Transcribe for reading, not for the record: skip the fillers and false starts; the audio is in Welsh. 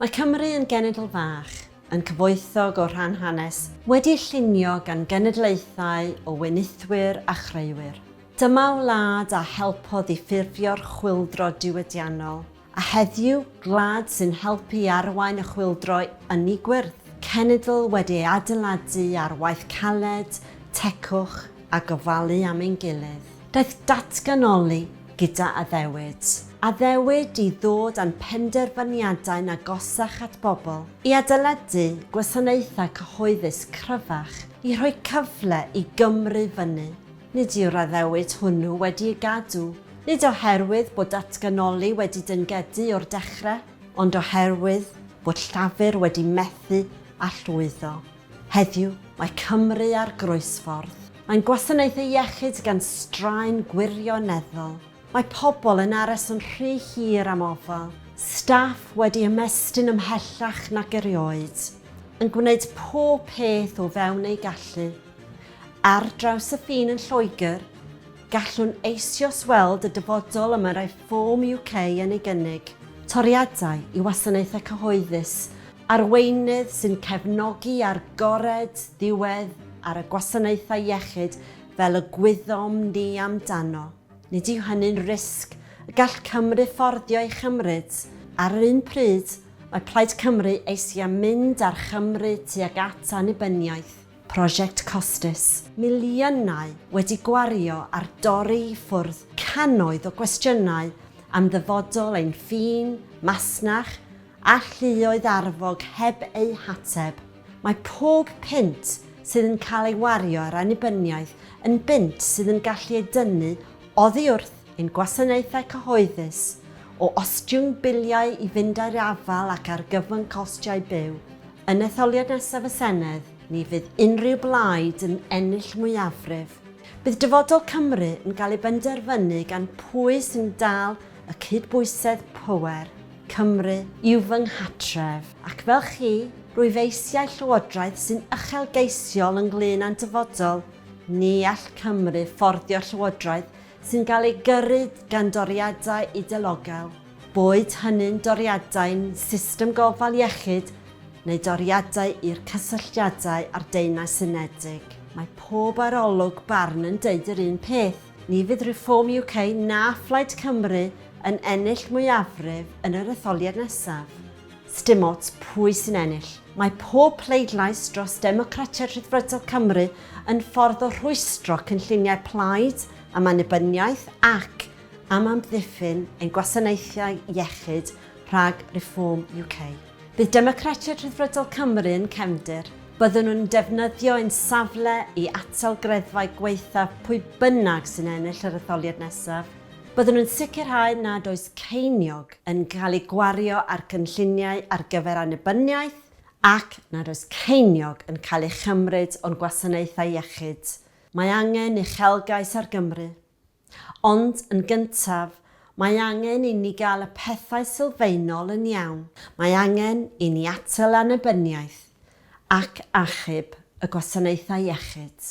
Mae Cymru yn genedl fach, yn cyfoethog o rhan hanes, wedi llunio gan genedlaethau o wenithwyr a chreuwyr. Dyma wlad a helpodd i ffurfio'r chwyldro diwydiannol, a heddiw gwlad sy'n helpu arwain y chwyldro yn ei gwyrdd. Cenedl wedi ei adeiladu ar waith caled, tecwch a gofalu am ein gilydd. Daeth datganoli gyda addewid. Addewid i ddod â'n penderfyniadau'n agosach at bobl, i adeiladu gwasanaethau cyhoeddus cryfach, i rhoi cyfle i Gymru fyny. Nid yw'r addewid hwnnw wedi ei gadw, nid oherwydd bod datganoli wedi dyngedu o'r dechrau, ond oherwydd bod llafur wedi methu a llwyddo. Heddiw, mae Cymru ar groesffordd. Mae'n gwasanaethau iechyd gan straen gwirioneddol. Mae pobl yn aros yn rhy hir am ofal. Staff wedi ymestyn ymhellach nac erioed, yn gwneud pob peth o fewn ei gallu. Ar draws y ffin yn Lloegr, gallwn eisoes weld y dyfodol yma Reform UK yn ei gynnig. Toriadau i wasanaethau cyhoeddus, arweinydd sy'n cefnogi ar gored ddiwedd ar y gwasanaethau iechyd fel y gwyddom ni amdano. Nid yw hynny'n risg y gall Cymru fforddio ei chymryd. Ar yr un pryd, mae Plaid Cymru eisiau mynd ar Chymru tuag at Annibyniaeth. Prosiect costus. Miliynau wedi gwario ar dorri i ffwrdd cannoedd o gwestiynau am ddyfodol ein ffin, masnach a lluoedd arfog heb ei hateb. Mae pob punt sydd yn cael ei wario ar Annibyniaeth yn bunt sydd yn gallu ei dynnu oddi wrth ein gwasanaethau cyhoeddus o ostiwng biliau i fynd ar afal ac ar gyfyn costiau byw. Yn etholiad nesaf y Senedd, ni fydd unrhyw blaid yn ennill mwyafrif. Bydd dyfodol Cymru yn cael ei benderfynu gan pwy sy'n dal y cydbwysedd pŵer. Cymru yw fy nghatref, ac fel chi, rwyfeisiau llywodraeth sy'n uchelgeisiol ynglŷn â'n dyfodol, ni all Cymru fforddio llywodraeth sy'n cael ei gyrryd gan doriadau ideologol, boed hynny'n doriadau'n system gofal iechyd neu doriadau i'r cysylltiadau a'r Deyrnas Unedig. Mae pob arolwg barn yn deud yr un peth. Ni fydd Reform UK na Phlaid Cymru yn ennill mwyafrif yn yr etholiad nesaf. Sdim ots pwy sy'n ennill. Mae pob pleidlais dros Democratiaid Rhyddfrydol Cymru yn ffordd o rhwystro cynlluniau plaid am Annibyniaeth ac am amddiffyn ein gwasanaethau iechyd rhag Reform UK. Bydd Democratiaid Rhyddfrydol Cymru yn cefndir. Byddwn nhw'n defnyddio ein safle i atal greddfau gweithaf pwy bynnag sy'n ennill yr etholiad nesaf. Byddwn nhw'n sicrhau nad oes ceiniog yn cael ei gwario ar cynlluniau ar gyfer Annibyniaeth ac nad oes ceiniog yn cael ei chymryd o'n gwasanaethau iechyd. Mae angen uchelgais ar Gymru. Ond yn gyntaf, mae angen i ni gael y pethau sylfaenol yn iawn. Mae angen i ni atal Annibyniaeth ac achub y gwasanaethau iechyd.